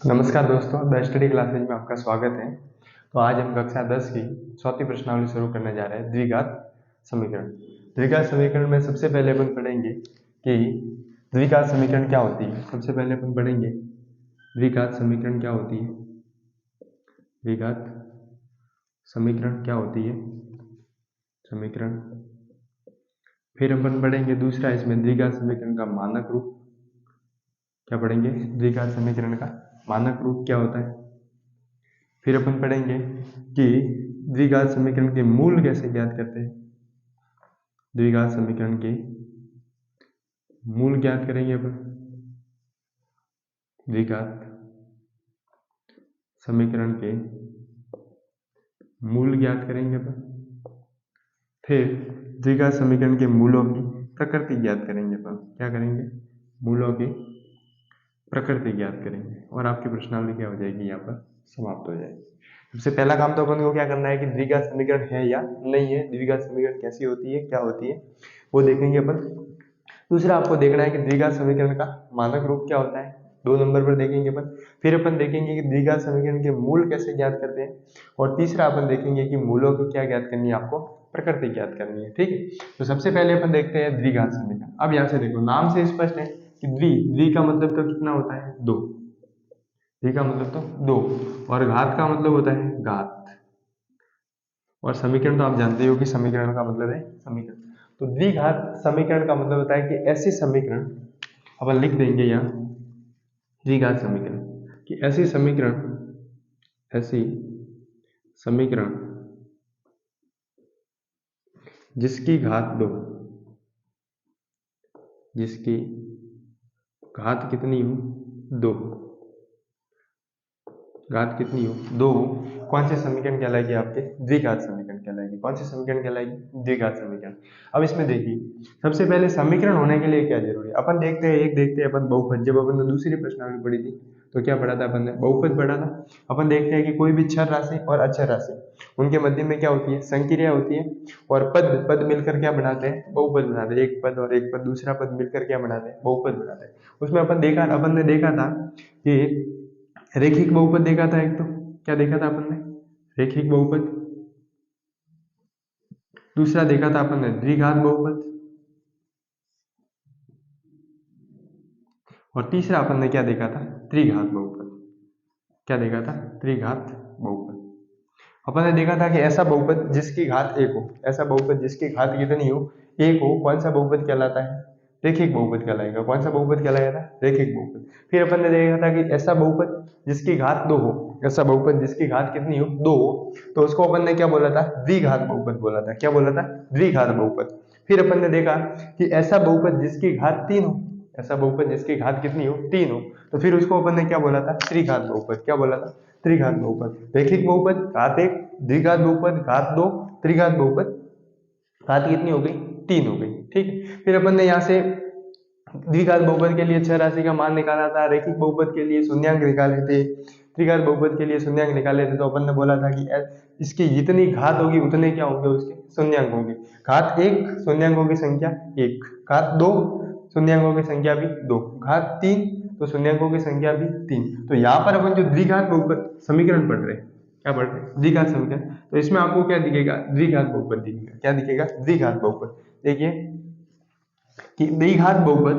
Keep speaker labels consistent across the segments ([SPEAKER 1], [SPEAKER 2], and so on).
[SPEAKER 1] नमस्कार दोस्तों, the study classes में आपका स्वागत है। तो आज हम कक्षा 10 की चौथी प्रश्नावली शुरू करने जा रहे हैं, द्विघात समीकरण। द्विघात समीकरण में सबसे पहले अपन पढ़ेंगे कि द्विघात समीकरण क्या होती है। सबसे पहले अपन पढ़ेंगे द्विघात समीकरण क्या होती है। द्विघात समीकरण क्या होती है, समीकरण। फिर अपन पढ़ेंगे दूसरा, इसमें द्विघात समीकरण का मानक रूप। क्या पढ़ेंगे? द्विघात समीकरण का मानक रूप क्या होता है। फिर अपन पढ़ेंगे कि द्विघात समीकरण के मूल कैसे ज्ञात करते हैं। द्विघात समीकरण के मूल ज्ञात करेंगे अपन। द्विघात समीकरण के मूल ज्ञात करेंगे अपन। फिर द्विघात समीकरण के मूलों की प्रकृति ज्ञात करेंगे अपन। क्या करेंगे? मूलों की प्रकृति ज्ञात करेंगे और आपकी प्रश्नावली क्या हो जाएगी, यहाँ पर समाप्त हो जाएगी। सबसे पहला काम तो अपन को क्या करना है कि द्विघात समीकरण है या नहीं है, द्विघात समीकरण कैसी होती है, क्या होती है, वो देखेंगे अपन। दूसरा आपको देखना है कि द्विघात समीकरण का मानक रूप क्या होता है, 2 नंबर पर देखेंगे अपन। फिर अपन देखेंगे कि द्विघात समीकरण के मूल कैसे ज्ञात करते हैं, और तीसरा अपन देखेंगे कि मूलों की क्या ज्ञात करनी है, आपको प्रकृति ज्ञात करनी है। ठीक है, तो सबसे पहले अपन देखते हैं द्विघात समीकरण। अब यहाँ से देखो, नाम से स्पष्ट है कि द्वि का मतलब तो कितना होता है, 2। द्वि का मतलब तो 2, और घात का मतलब होता है घात, और समीकरण तो आप जानते हो कि समीकरण का मतलब है समीकरण। तो द्विघात समीकरण का मतलब होता है कि ऐसी समीकरण, अपन लिख देंगे यहाँ द्विघात समीकरण, कि ऐसी समीकरण जिसकी घात 2, जिसकी घात कितनी हो, 2, घात कितनी हो, 2, कौन से समीकरण कहलाएगी, आपके द्विघात समीकरण कहलाएगी। कौन से समीकरण कहलाएगी? द्विघात समीकरण। अब इसमें देखिए, सबसे पहले समीकरण होने के लिए क्या जरूरी है, अपन देखते हैं, एक देखते हैं अपन बहुपद। जब अपन ने दूसरी प्रश्नावली पढ़ी थी तो क्या पढ़ा था अपन ने, बहुपद पढ़ा था। अपन देखते हैं कि कोई भी छर राशि और अक्षर राशि, उनके मध्य में क्या होती है, संक्रिया होती है, और पद मिलकर क्या बनाते हैं, बहुपद बनाते हैं। एक पद और एक पद, दूसरा पद मिलकर क्या बनाते हैं, बहुपद बनाते हैं। उसमें अपन ने देखा था कि रेखिक बहुपद देखा था एक, तो क्या देखा था अपन ने, रेखिक बहुपद। दूसरा देखा था अपन ने द्विघात बहुपद, और तीसरा अपन ने क्या देखा था, त्रिघात बहुपद। क्या देखा था? त्रिघात बहुपद। अपन ने देखा था कि ऐसा बहुपद जिसकी घात 1 हो, ऐसा बहुपद जिसकी घात कितनी हो, 1 हो, कौन सा बहुपद कहलाता है, रेखिक बहुपद कहलाएगा। कौन सा बहुपद कहलाएगा? रेखिक बहुपद। फिर अपन ने देखा था कि ऐसा बहुपद जिसकी घात 2 हो, ऐसा बहुपद जिसकी घात कितनी हो, 2 हो, तो उसको अपन ने क्या बोला था, द्विघात बहुपद बोला था। क्या बोला था? द्विघात बहुपद। फिर अपन ने देखा कि ऐसा बहुपद जिसकी घात 3 हो, ऐसा बहुपद जिसकी घात कितनी हो, 3 हो, तो फिर उसको अपन ने क्या बोला था, त्रिघात बहुपद। क्या बोला था? त्रिघात बहुपद। रेखिक बहुपद घात 1, द्विघात बहुपद घात 2, त्रिघात बहुपद घात कितनी हो गई, 3 हो गई। ठीक है, फिर अपन ने यहाँ से द्विघात बहुपद के लिए छह राशि का मान निकाला था, रेखिक बहुपद के लिए शून्यांक निकाले थे, त्रिघात बहुपद के लिए शून्यांक निकाले थे। तो अपन ने बोला था कि इसकी जितनी घात होगी उतने क्या होंगे, उसके शून्यांक होंगे। घात 1 शून्यांकों की संख्या 1, घात 2 शून्यांकों की संख्या भी 2, घात 3 तो शून्यांकों की संख्या भी 3। तो यहाँ पर अपन जो द्विघात बहुपद समीकरण पढ़ रहे हैं, क्या पढ़ रहे हैं, द्विघात समीकरण, तो इसमें आपको क्या दिखेगा, द्विघात बहुपद दिखेगा। क्या दिखेगा? द्विघात बहुपद। देखिए कि द्विघात बहुपद,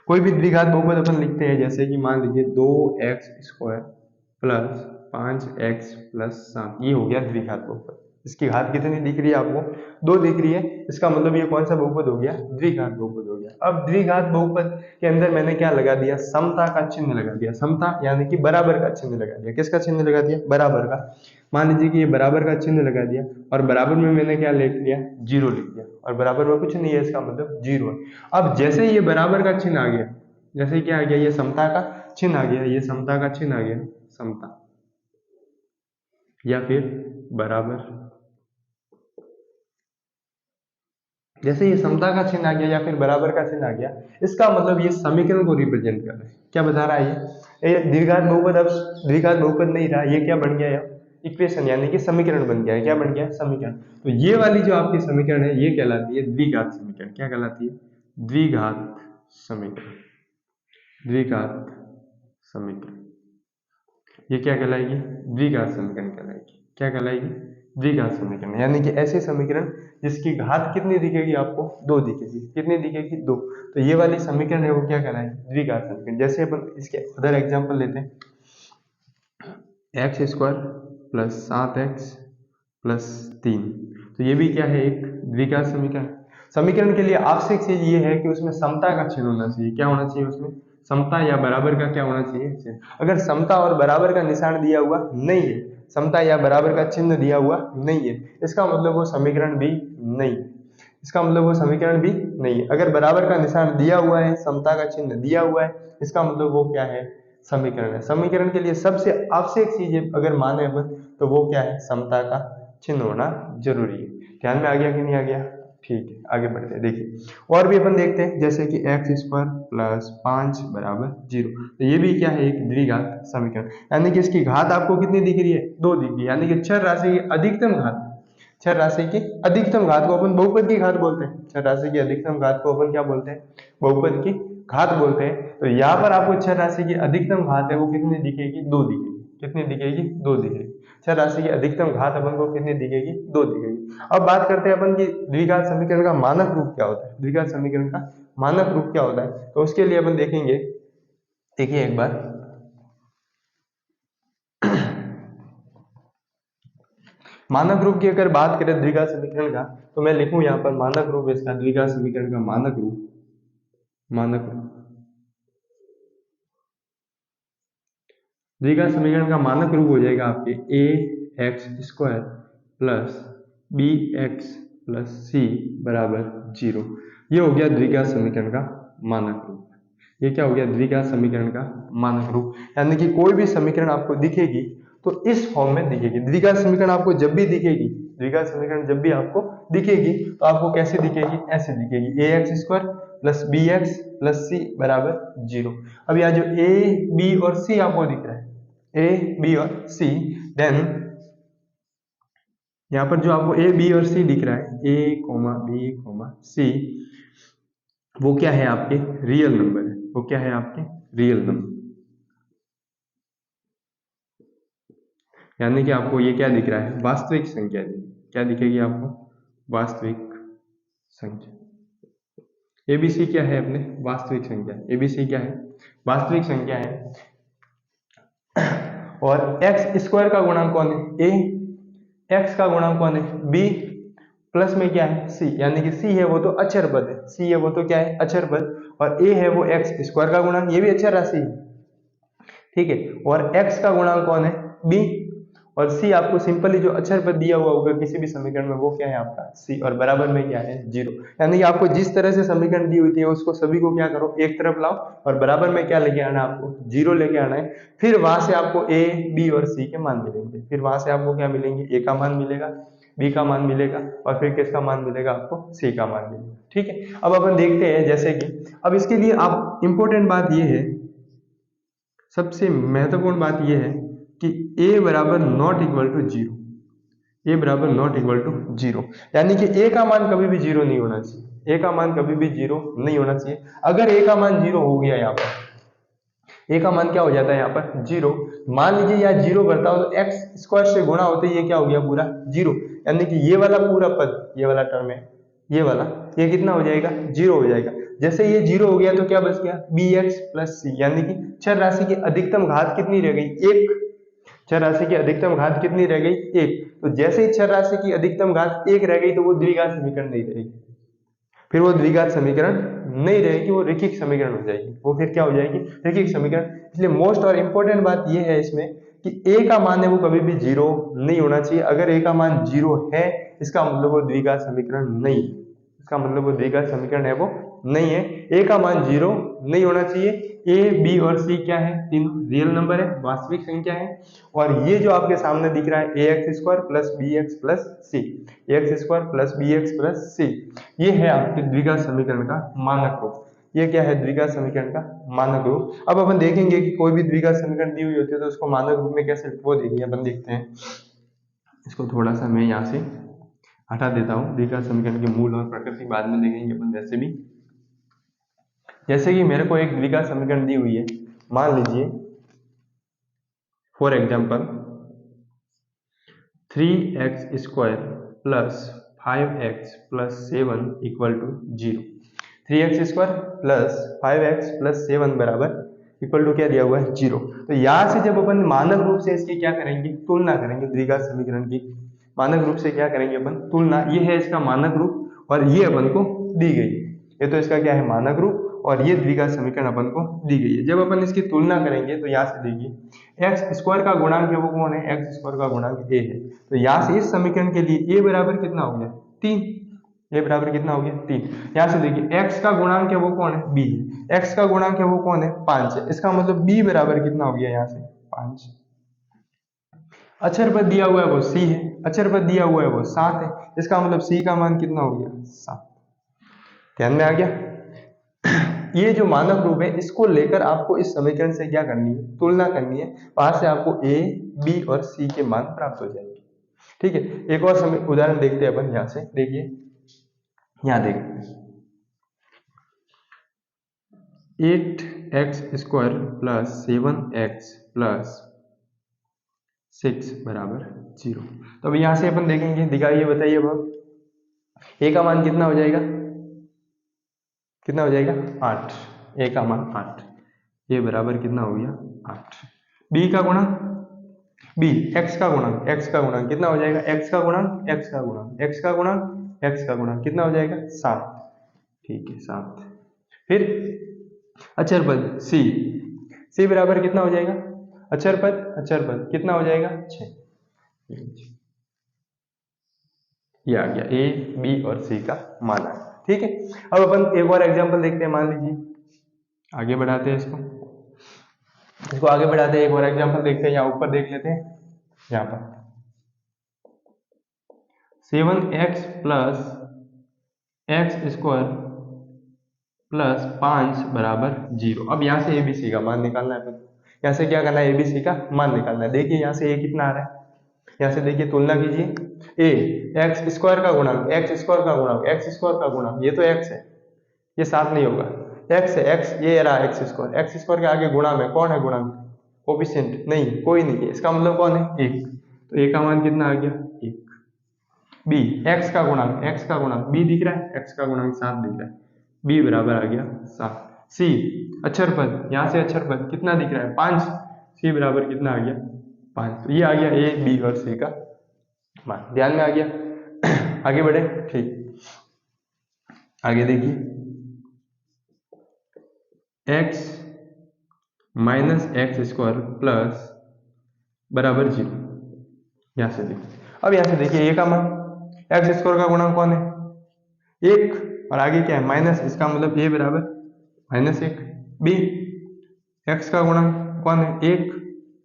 [SPEAKER 1] कोई भी द्विघात बहुपद अपन लिखते हैं, जैसे कि मान लीजिए 2x² प्लस 5x प्लस 7, ये हो गया द्विघात बहुपद। इसकी घात कितनी दिख रही है आपको, 2 दिख रही है। इसका मतलब ये कौन सा बहुपद हो गया, द्विघात बहुपद हो गया। अब द्विघात बहुपद के अंदर मैंने क्या लगा दिया, समता का चिन्ह लगा दिया। समता यानी कि बराबर का चिन्ह लगा दिया। किसका चिन्ह लगा दिया? बराबर का। मान लीजिए कि ये बराबर का चिन्ह लगा दिया, और बराबर में मैंने क्या लिख लिया, 0 लिख दिया, और बराबर में कुछ नहीं है, इसका मतलब 0 है। अब जैसे ये बराबर का चिन्ह आ गया, जैसे क्या आ गया, ये समता का चिन्ह आ गया, ये समता का चिन्ह आ गया, समता या फिर बराबर। जैसे ये समता का चिन्ह आ गया या फिर बराबर का चिन्ह आ गया, इसका मतलब ये समीकरण को रिप्रेजेंट कर रहा है। क्या बता रहा है ये द्विघात बहुपद अब द्विघात बहुपद नहीं रहा, ये क्या बन गया, इक्वेशन यानी कि समीकरण बन गया है। क्या बन गया? समीकरण। तो ये वाली जो आपकी समीकरण है, ये कहलाती है द्विघात समीकरण। क्या कहलाती है? द्विघात समीकरण। द्विघात समीकरण, ये क्या कहलाएगी? द्विघात समीकरण कहलाएगी। क्या कहलाएगी? द्विघात समीकरण, यानी कि ऐसे समीकरण जिसकी घात कितनी दिखेगी आपको? 2 दिखेगी। कितनी दिखेगी? 2। तो ये वाली समीकरण है वो क्या कहलाएगी? द्विघात समीकरण। जैसे अपन इसके अदर एग्जांपल लेते हैं, x² प्लस 7x प्लस 3, तो ये भी क्या है? एक द्विघात समीकरण। समीकरण के लिए आवश्यक चीज ये है कि उसमें समता का चिन्ह होना चाहिए। क्या होना चाहिए उसमें? समता या बराबर का क्या होना चाहिए? अगर समता और बराबर का निशान दिया हुआ नहीं है, समता या बराबर का चिन्ह दिया हुआ नहीं है, इसका मतलब वो समीकरण भी नहीं। इसका मतलब वो समीकरण भी नहीं है। अगर बराबर का निशान दिया हुआ है, समता का चिन्ह दिया हुआ है, इसका मतलब वो क्या है? समीकरण है। समीकरण के लिए सबसे आवश्यक चीज अगर माने अपन तो वो क्या है? समता का चिन्ह होना जरूरी है। ध्यान में आ गया कि नहीं आ गया? ठीक है, आगे बढ़ते हैं। देखिए और भी अपन देखते हैं, जैसे कि x² प्लस 5 बराबर 0, तो ये भी क्या है? एक द्विघात समीकरण, यानी कि इसकी घात आपको कितनी दिख रही है? 2 दिख रही है, यानी कि चर राशि की अधिकतम घात। चर राशि की अधिकतम घात को अपन बहुपद की घात बोलते हैं। चर राशि की अधिकतम घात को अपन क्या बोलते हैं? बहुपद की घात बोलते हैं। तो यहाँ पर आपको चर राशि की अधिकतम घात है वो कितनी दिखेगी? 2 दिखेगी। कितनी दिखेगी? 2 दिखेगी। चर राशि की अधिकतम घात अपन को कितनी दिखेगी? 2 दिखेगी। अब बात करते हैं अपन की द्विघात समीकरण का मानक रूप क्या होता है। द्विघात समीकरण का मानक रूप क्या होता है, तो उसके लिए अपन देखेंगे। देखिए एक बार, मानक रूप की अगर बात करें द्विघात समीकरण का, तो मैं लिखूं यहाँ पर मानक रूप इसका, द्विघात समीकरण का मानक रूप। मानक रूप, द्विघात समीकरण का मानक रूप हो जाएगा आपके ax² plus bx plus c बराबर 0। ये हो गया द्विघात समीकरण का मानक रूप। ये क्या हो गया? द्विघात समीकरण का मानक रूप, यानी कि कोई भी समीकरण आपको दिखेगी तो इस फॉर्म में दिखेगी। द्विघात समीकरण आपको जब भी दिखेगी, द्विघात समीकरण जब भी आपको दिखेगी तो आपको कैसे दिखेगी? ऐसे दिखेगी, ax² plus bx plus c बराबर 0। अब यहाँ जो a b और c आपको दिख रहा है, a b और c, देन यहाँ पर जो आपको a b और c दिख रहा है, a b c, वो क्या है? आपके रियल नंबर है। वो क्या है? आपके रियल नंबर, यानी कि आपको ये क्या दिख रहा है? वास्तविक संख्या दिखेगी। क्या दिखेगी आपको? वास्तविक संख्या। एबीसी क्या है? अपने वास्तविक संख्या। एबीसी क्या है? वास्तविक संख्या है। और x² का गुणांक कौन है? a। x का गुणांक कौन है? b। प्लस में क्या है? c, यानी कि c है वो तो अक्षर पद है। c है वो तो क्या है? अक्षर पद। और a है वो x² का गुणांक, ये भी अक्षर राशि है। ठीक है, और x का गुणांक कौन है? b। और c आपको सिंपली जो अक्षर पद दिया हुआ होगा किसी भी समीकरण में, वो क्या है? आपका c। और बराबर में क्या है? 0। यानी कि आपको जिस तरह से समीकरण दी हुई थी उसको सभी को क्या करो? एक तरफ लाओ, और बराबर में क्या लेके आना है? आपको 0 लेके आना है। फिर वहां से आपको a b और c के मान मिलेंगे। फिर वहां से आपको क्या मिलेंगे? a का मान मिलेगा, b का मान मिलेगा, और फिर किसका मान मिलेगा? आपको c का मान मिलेगा। ठीक है, अब अपन देखते हैं, जैसे कि अब इसके लिए आप इंपॉर्टेंट बात यह है, सबसे महत्वपूर्ण बात यह है कि a बराबर नॉट इक्वल टू 0। a बराबर नॉट इक्वल टू 0, यानी कि a का मान कभी भी 0 नहीं होना चाहिए। a का मान कभी भी 0 नहीं होना चाहिए। अगर a का मान 0 हो गया, यहाँ पर a का मान क्या हो जाता है? यहाँ पर 0। मान लीजिए यहाँ 0 करता हो तो x² से गुणा होते ये क्या हो गया? पूरा 0। यानी कि ये वाला पूरा पद, ये वाला टर्म है, ये वाला, ये कितना हो जाएगा? 0 हो जाएगा। जैसे ये 0 हो गया तो क्या बच गया? bx प्लस c, यानी कि चर राशि की अधिकतम घात कितनी रह गई? 1। चर राशि की अधिकतम घात कितनी रह गई? 1। तो जैसे ही चर राशि की अधिकतम घात 1 रह गई तो वो द्विघात समीकरण नहीं रहेगी। फिर वो द्विघात समीकरण नहीं रहेगी, वो रैखिक समीकरण हो जाएगी। वो फिर क्या हो जाएगी? रैखिक समीकरण। इसलिए मोस्ट और इंपॉर्टेंट बात ये है इसमें कि a का मान है वो कभी भी 0 नहीं होना चाहिए। अगर a का मान 0 है, इसका मतलब वो द्विघात समीकरण नहीं है। इसका मतलब वो द्विघात समीकरण है वो नहीं है। a का मान 0 नहीं होना चाहिए। a b और c क्या है? तीनों रियल नंबर है, वास्तविक संख्या है। और ये जो आपके सामने दिख रहा है ax² plus bx plus c, ax² plus bx plus c, ये है आपके द्विघात समीकरण का मानक रूप। ये क्या है? द्विघात समीकरण का मानक रूप। अब अपन देखेंगे कि कोई भी द्विघात समीकरण दी हुई होती है तो उसको मानक रूप में कैसे, वो देखेंगे। अपन देखते हैं, इसको थोड़ा सा मैं यहाँ से हटा देता हूँ। द्विघात समीकरण के मूल और प्रकृति बाद में देखेंगे अपन। वैसे भी जैसे कि मेरे को एक द्विघात समीकरण दी हुई है, मान लीजिए for example 3x² plus 5x plus 7 equal to 0। 3x² plus 5x plus 7 बराबर इक्वल टू क्या दिया हुआ है 0। तो यहाँ से जब अपन मानक रूप से इसकी क्या करेंगे, तुलना करेंगे, द्विघात समीकरण की मानक रूप से क्या करेंगे अपन, तुलना। ये है इसका मानक रूप और ये अपन को दी गई, ये तो इसका क्या है मानक रूप और ये द्विघात समीकरण अपन को दी गई है। जब अपन इसकी तुलना करेंगे तो यहाँ से देखिए x² का गुणांक है वो कौन है, x² का गुणांक a है। तो यहाँ से इस समीकरण के लिए a बराबर कितना हो गया 3, a बराबर कितना हो गया 3। यहाँ से देखिए x का गुणांक है वो कौन है b है, x का गुणांक है वो कौन है 5 है। इसका मतलब b बराबर कितना हो गया यहाँ से 5। अक्षर पद दिया हुआ है वो c है, अक्षर पद दिया हुआ है वो 7 है। इसका मतलब c का मान कितना हो गया 7। ध्यान में आ गया। ये जो मानक रूप है इसको लेकर आपको इस समीकरण से क्या करनी है, तुलना करनी है। वहां से आपको a, b और c के मान प्राप्त हो जाएंगे। ठीक है, एक और उदाहरण देखते हैं अपन। यहाँ से देखिए, यहाँ देखिए 8x² प्लस 7x प्लस 6 बराबर 0। तो अब यहाँ से अपन देखेंगे, दिखाइए बताइए अब a का मान कितना हो जाएगा, कितना हो जाएगा 8, a का मान 8, ये बराबर कितना हो गया 8। b का गुणांक, b x का गुणांक, x का गुणांक कितना हो जाएगा, x का गुणांक, x का गुणांक, x का गुणांक, x का गुणांक कितना हो जाएगा 7। ठीक है 7। फिर अचर पद c, c बराबर कितना हो जाएगा, अचर पद कितना हो जाएगा 6। ये आ गया a, b और c का मान है। ठीक है, अब अपन एक और एग्जांपल देखते हैं। मान लीजिए, आगे बढ़ाते हैं इसको आगे बढ़ाते हैं, एक और एग्जांपल देखते हैं। यहाँ ऊपर देख लेते हैं, यहाँ पर 7x प्लस x² प्लस 5 बराबर 0। अब यहाँ से abc का मान निकालना है। यहाँ से क्या करना है, abc का मान निकालना है। देखिए यहाँ से a कितना आ रहा है, यहाँ से देखिए तुलना कीजिए, a x² का गुणांक, x² का गुणांक, x² का गुणांक, ये तो x है, ये 7 नहीं होगा, x है, x ये रहा x² के आगे गुणा में कौन है, गुणांक कोफिशिएंट नहीं, कोई नहीं है। इसका मतलब कौन है 1, तो a का मान कितना आ गया 1। b x का गुणांक b दिख रहा है, x का गुणांक 7 दिख रहा है, b बराबर आ गया 7। c अक्षर पद, यहाँ से अक्षर पद कितना दिख रहा है 5, c बराबर कितना आ गया 5। तो ये आ गया a, b और c का मान। ध्यान में आ गया। आगे बढ़े, ठीक, आगे देखिए x माइनस x² प्लस बराबर 0। यहाँ से देखिए, अब यहाँ से देखिए a का मान, x² का गुणांक कौन है 1 और आगे क्या है माइनस, इसका मतलब a बराबर -1। b x का गुणांक कौन है 1,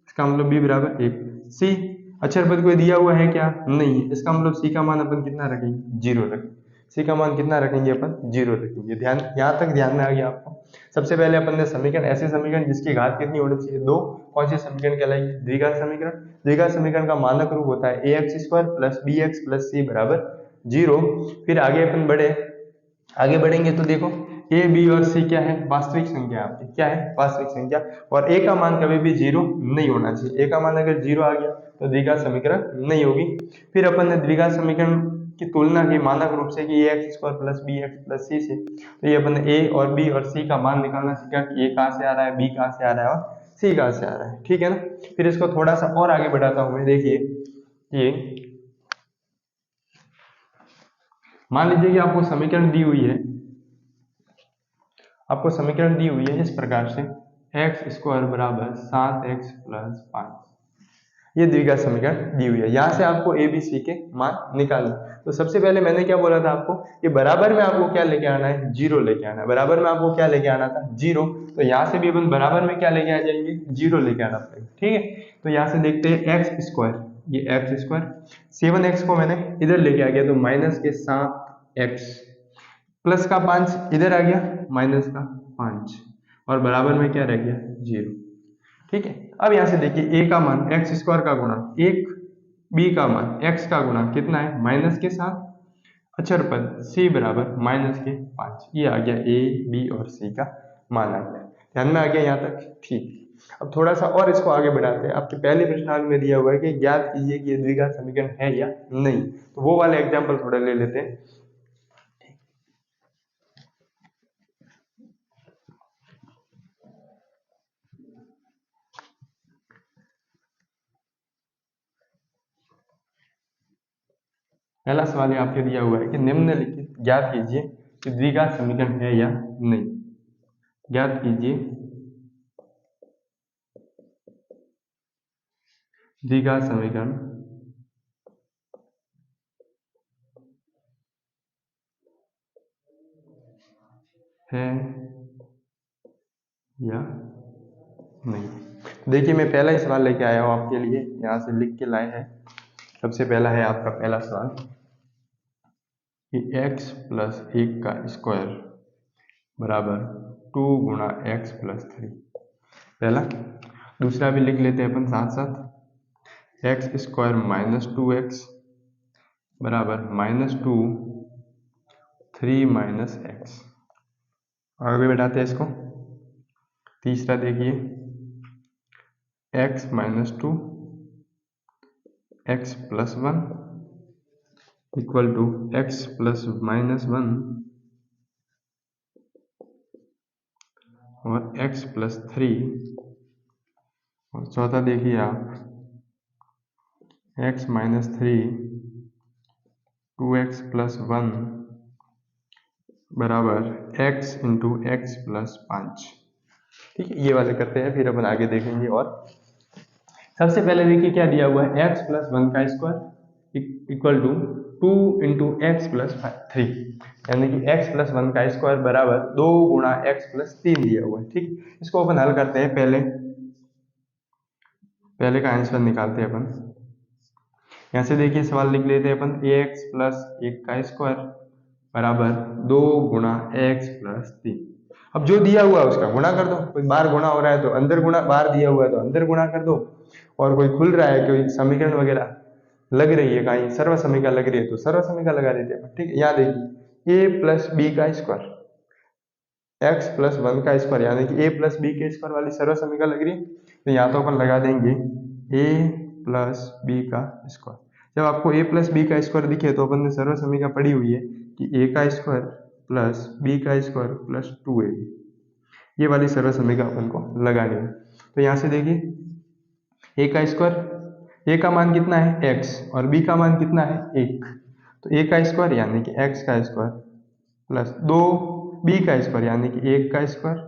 [SPEAKER 1] इसका मतलब b बराबर 1। c अक्षर पद कोई दिया हुआ है क्या, नहीं है, इसका मतलब c का मान अपन कितना रखेंगे 0 रखेंगे। c का मान कितना रखेंगे अपन 0 रखेंगे। ध्यान, यहाँ तक ध्यान में आ गया आपको। सबसे पहले अपन ने समीकरण, ऐसे समीकरण जिसकी घात कितनी होनी चाहिए 2, कौन सी समीकरण कहलाएगी, द्विघात समीकरण। द्विघात समीकरण का मानक रूप होता है ax² plus bx plus c बराबर 0। फिर आगे अपन आगे बढ़ेंगे तो देखो a, b और c क्या है, वास्तविक संख्या आपकी, क्या है वास्तविक संख्या, और a का मान कभी भी 0 नहीं होना चाहिए। a का मान अगर 0 आ गया तो द्विघात समीकरण नहीं होगी। फिर अपन ने द्विघात समीकरण की तुलना की मानक रूप से कि ax² plus bx plus c से, तो ये अपन ने a और b और c का मान निकालना सीखा कि a कहाँ से आ रहा है, b कहाँ से आ रहा है और c कहाँ से आ रहा है। ठीक है ना। फिर इसको थोड़ा सा और आगे बढ़ाता हूं मैं। देखिए ये मान लीजिए कि आपको समीकरण दी हुई है, आपको समीकरण दी हुई है इस प्रकार से, x² बराबर 7x प्लस 5, ये द्विघात समीकरण दी हुई है। यहाँ से आपको a, b, c के मान निकालना। तो सबसे पहले मैंने क्या बोला था आपको, कि बराबर में आपको क्या लेके आना है 0 लेके आना है। बराबर में आपको क्या लेके आना था 0, तो यहाँ से भी अपन बराबर में क्या लेके आ जाएंगे 0 लेके आना पड़ेगा। ठीक है, तो यहाँ से देखते हैं x², ये x², 7x को मैंने इधर लेके आ गया तो माइनस के 7x प्लस का 5 इधर आ गया माइनस का 5 और बराबर में क्या रह गया 0। ठीक है, अब यहाँ से देखिए a का मान x² का गुणांक 1, b का मान x का गुणांक कितना है माइनस के 7, अक्षर पद c बराबर माइनस के 5। ये आ गया a, b और c का मान आ गया। ध्यान में आ गया यहाँ तक, ठीक। अब थोड़ा सा और इसको आगे बढ़ाते हैं। आपके पहले प्रश्नावली में दिया हुआ है कि ज्ञात कीजिए कि ये द्विघात समीकरण है या नहीं, तो वो वाले एग्जाम्पल थोड़ा ले लेते हैं। पहला सवाल आपके दिया हुआ है कि निम्नलिखित ज्ञात कीजिए कि द्विघात समीकरण है या नहीं। ज्ञात कीजिए द्विघात समीकरण है या नहीं। देखिए मैं पहला ही सवाल लेके आया हूं आपके लिए, यहां से लिख के लाए हैं। सबसे पहला है आपका पहला सवाल कि x प्लस 1 का स्क्वायर बराबर 2 गुणा एक्स प्लस 3, पहला। दूसरा भी लिख लेते हैं अपन साथ साथ, एक्स स्क्वायर माइनस 2x बराबर -2 3 माइनस एक्स। आगे बढ़ाते हैं इसको। तीसरा देखिए x minus 2 x plus 1 equal to x plus -1 और x प्लस 3। और चौथा देखिए आप x माइनस 3 2x प्लस 1 बराबर x इंटू एक्स प्लस 5। ठीक है, ये वाले करते हैं, फिर अपन आगे देखेंगे। और सबसे पहले देखिए क्या दिया हुआ है, x प्लस 1 का square equal to 2 into x plus 3, यानी कि x प्लस 1 का स्क्वायर बराबर 2 गुणा एक्स प्लस 3 दिया हुआ है। ठीक, इसको अपन हल करते हैं। पहले का आंसर निकालते हैं अपन। यहाँ से देखिए सवाल लिख लेते हैं अपन, ax प्लस 1 का स्क्वायर बराबर 2 गुणा एक्स प्लस 3। अब जो दिया हुआ है उसका गुणा कर दो। कोई बाहर गुणा हो रहा है तो अंदर गुणा, बाहर दिया हुआ है तो अंदर गुणा कर दो। और कोई खुल रहा है, कोई समीकरण वगैरह लग रही है, कहीं सर्व समीकरण लग रही है तो सर्व समीकरण लगा देते हैं। ठीक है, यहाँ देखिए a प्लस बी का स्क्वायर, x प्लस 1 का स्क्वायर, यानी कि a प्लस बी के स्क्वायर वाली सर्व समीकरण लग रही है, तो यहाँ तो अपन लगा देंगे a प्लस बी का स्क्वायर। जब आपको a प्लस बी का स्क्वायर दिखे तो अपन ने सर्व समीकरण पढ़ी हुई है कि a का स्क्वायर प्लस बी का स्क्वायर प्लस 2ab, ये वाली सर्व समीकरण अपन को लगानी है। तो यहाँ से देखिए a का स्क्वायर, a का मान कितना है x और b का मान कितना है 1, तो a का स्क्वायर यानी कि x का स्क्वायर प्लस 2 b का स्क्वायर यानी कि 1 का स्क्वायर,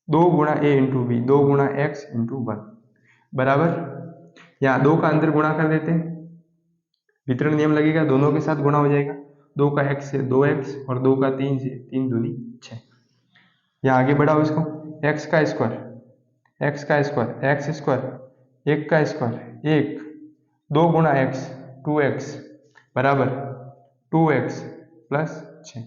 [SPEAKER 1] 2 गुणा a इंटू बी, 2 गुणा x इंटू 1 बराबर, यहाँ 2 का अंदर गुणा कर देते हैं, वितरण नियम लगेगा, दोनों के साथ गुणा हो जाएगा। 2 का x से 2x और 2 का 3 से 3 दूनी 6। यहाँ आगे बढ़ाओ इसको, x का स्क्वायर, x का स्क्वायर, x स्क्वायर 1 का स्क्वायर 1, 2 गुणा x 2x बराबर 2x प्लस 6।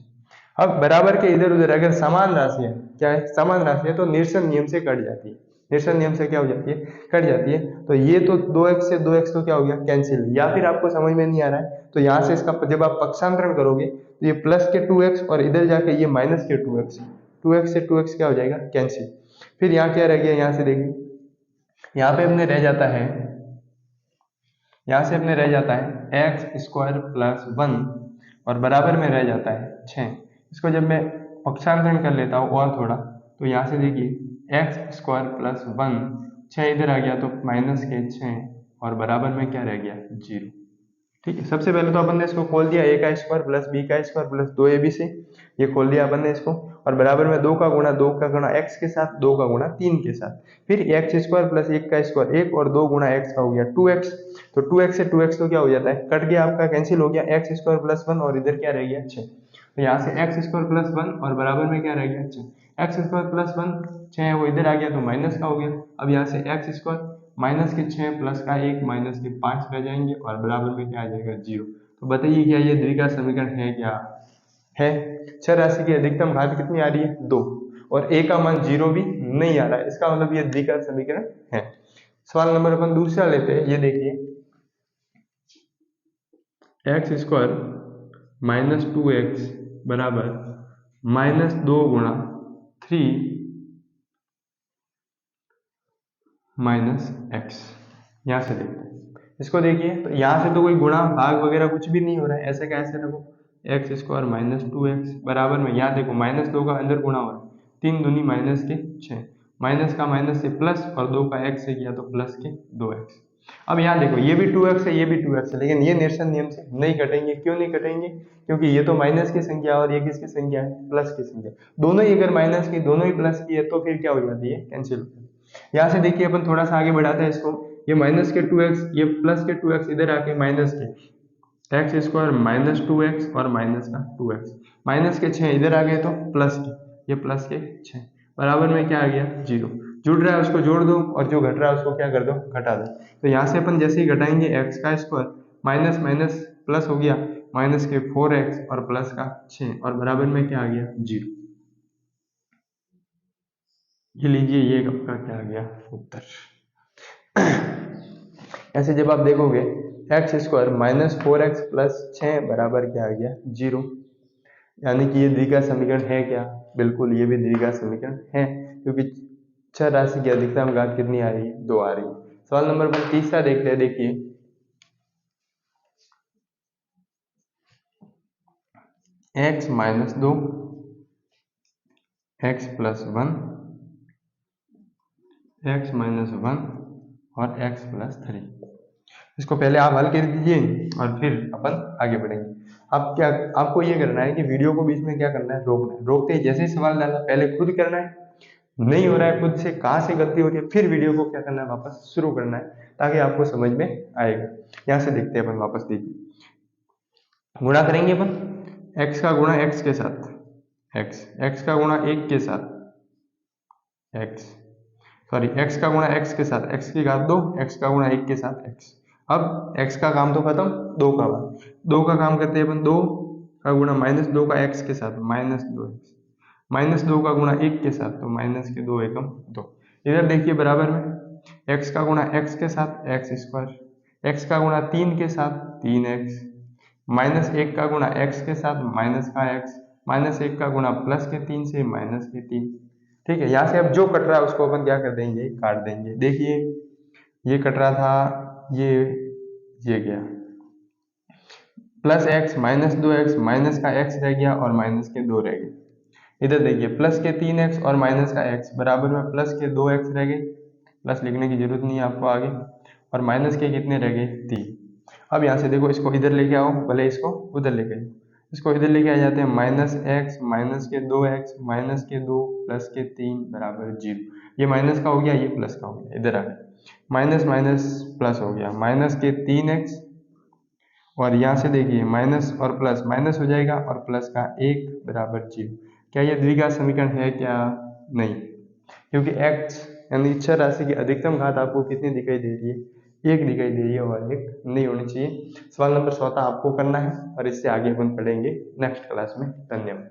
[SPEAKER 1] अब बराबर के इधर उधर अगर समान राशि है, क्या है समान राशि है, तो निरसन नियम से कट जाती है। निरसन नियम से क्या हो जाती है, कट जाती है। तो ये तो 2x से 2x तो क्या हो गया कैंसिल। या फिर आपको समझ में नहीं आ रहा है तो यहाँ से इसका जब आप पक्षांतरण करोगे तो ये प्लस के 2x और इधर जाके ये माइनस के 2x, 2x से 2x क्या हो जाएगा कैंसिल। फिर यहाँ क्या रह गया, यहाँ से देखिए यहाँ पे अपने रह जाता है, यहाँ से अपने रह जाता है एक्स स्क्वायर प्लस 1 और बराबर में रह जाता है 6। इसको जब मैं पक्षांतरण कर लेता हूँ और थोड़ा, तो यहाँ से देखिए एक्स स्क्वायर प्लस 1, 6 इधर आ गया तो माइनस के 6 और बराबर में क्या रह गया 0। ठीक है, सबसे पहले तो अपन ने इसको खोल दिया, a का स्क्वायर प्लस b का स्क्वायर प्लस 2abc, ये खोल दिया अपन ने इसको। और बराबर में 2 का गुणा x के साथ, 2 का गुणा 3 के साथ, फिर एक्स स्क्वायर प्लस 1 का स्क्वायर 1 और 2 गुणा x का हो गया 2x। तो 2x से 2x तो क्या हो जाता है, कट गया आपका, कैंसिल हो गया, एक्स स्क्वायर प्लस 1 और इधर क्या रह गया 6। तो यहाँ से एक्स स्क्वायर प्लस 1 और बराबर में क्या रह गया 6, एक्स स्क्वायर प्लस 1 6 है वो इधर आ गया तो माइनस का हो गया। अब यहाँ से एक्स स्क्वायर माइनस के 6 प्लस का 1 माइनस के 5 रह जाएंगे और बराबर में क्या आ जाएगा 0। तो बताइए क्या ये द्विघात समीकरण है, क्या है। छह राशि की अधिकतम घात कितनी आ रही है 2 और a का मान 0 भी नहीं आ रहा है, इसका मतलब ये द्विघात समीकरण है। सवाल नंबर अपन दूसरा लेते हैं, ये देखिए एक्स स्क्वायर माइनस 2x बराबर -2 गुणा 3 माइनस एक्स। यहाँ से देखते हैं इसको, देखिए तो यहाँ से तो कोई गुणा भाग वगैरह कुछ भी नहीं हो रहा है, ऐसे कैसे रखो एक्स स्क्वायर माइनस 2x बराबर में, यहाँ देखो माइनस 2 का अंदर गुणा हो रहा है, 3 दूनी माइनस के 6, माइनस का माइनस से प्लस और 2 का x से किया तो प्लस के 2x। अब यहाँ देखो ये भी 2x है ये भी 2x है, लेकिन ये निरसन नियम से नहीं कटेंगे। क्यों नहीं कटेंगे? क्योंकि ये तो माइनस की संख्या और ये किसकी संख्या है? प्लस की संख्या। दोनों ही अगर माइनस की दोनों ही प्लस की है तो फिर क्या हो जाती है? कैंसिल। यहाँ से देखिए अपन थोड़ा सा आगे बढ़ाते हैं इसको, ये माइनस के 2x ये प्लस के 2x इधर आके माइनस के एक्स स्क्वायर माइनस 2x और माइनस का 2x, माइनस के 6 इधर आ गए तो प्लस के, ये प्लस के 6 बराबर में क्या आ गया? 0। जुड़ रहा है उसको जोड़ दो और जो घट रहा है उसको क्या कर दो? घटा दो। तो यहाँ से अपन जैसे ही घटाएंगे एक्स का स्क्वायर माइनस माइनस प्लस हो गया, माइनस के 4x और प्लस का 6 और बराबर में क्या आ गया? 0। ये लीजिए ये आपका क्या आ गया? उत्तर। ऐसे जब आप देखोगे x square minus 4x plus 6 बराबर क्या आ गया? 0। यानी कि ये द्विघात समीकरण है क्या? बिल्कुल ये भी द्विघात समीकरण है, क्योंकि छह राशि की अधिकतम घात कितनी आ रही है? 2 आ रही है। सवाल नंबर पर तीसरा देखते हैं, देखिए x minus 2 x plus 1 x minus 1 और x प्लस 3। इसको पहले आप हल कर दीजिए और फिर अपन आगे बढ़ेंगे। आप क्या, आपको ये करना है कि वीडियो को बीच में क्या करना है? रोकना है। रोकते ही जैसे ही सवाल डालना पहले खुद करना है, नहीं हो रहा है खुद से कहाँ से गलती हो रही है फिर वीडियो को क्या करना है? वापस शुरू करना है, ताकि आपको समझ में आएगा। यहाँ से देखते हैं अपन, वापस देखिए गुणा करेंगे अपन, x का गुणा x के साथ x का गुणा 1 के साथ x का गुणा x के साथ x की घात 2, x का गुणा 1 के साथ x। अब x का काम तो खत्म, 2 का बात, 2 का काम करते हैं अपन, 2 का गुणा माइनस 2 का x के साथ माइनस 2x, माइनस 2 का गुणा 1 के साथ तो माइनस के 2 एकम 2। इधर देखिए बराबर में x का गुणा x के साथ x स्क्वायर, x का गुणा 3 के साथ 3x, माइनस 1 का गुणा x के साथ माइनस का x, माइनस 1 का गुणा प्लस के 3 से माइनस के 3। ठीक है, यहाँ से अब जो कट रहा है उसको अपन क्या कर देंगे? काट देंगे। देखिए ये कट रहा था, ये गया plus x minus 2x, minus का x रह गया और माइनस के 2 रह गए। इधर देखिए प्लस के 3x और माइनस का x बराबर में प्लस के 2x रह गए, प्लस लिखने की जरूरत नहीं है आपको आगे, और माइनस के कितने रह गए? 3। अब यहाँ से देखो इसको इधर लेके आओ, भले इसको उधर लेके आओ, इसको इधर लेके आ जाते हैं, माइनस एक्स माइनस के 2x माइनस के 2 प्लस के 3 बराबर 0। ये माइनस का हो गया, ये प्लस का हो गया, इधर आ गया माइनस माइनस प्लस हो गया, माइनस के 3x और यहाँ से देखिए माइनस और प्लस माइनस हो जाएगा और प्लस का 1 बराबर 0। क्या ये द्विघात समीकरण है क्या? नहीं, क्योंकि x यानी छह राशि की अधिकतम घात आपको कितनी दिखाई दे रही है? 1 दिखाई दे रही है और 1 नहीं होनी चाहिए। सवाल नंबर 14 आपको करना है और इससे आगे अपन पढ़ेंगे नेक्स्ट क्लास में। धन्यवाद।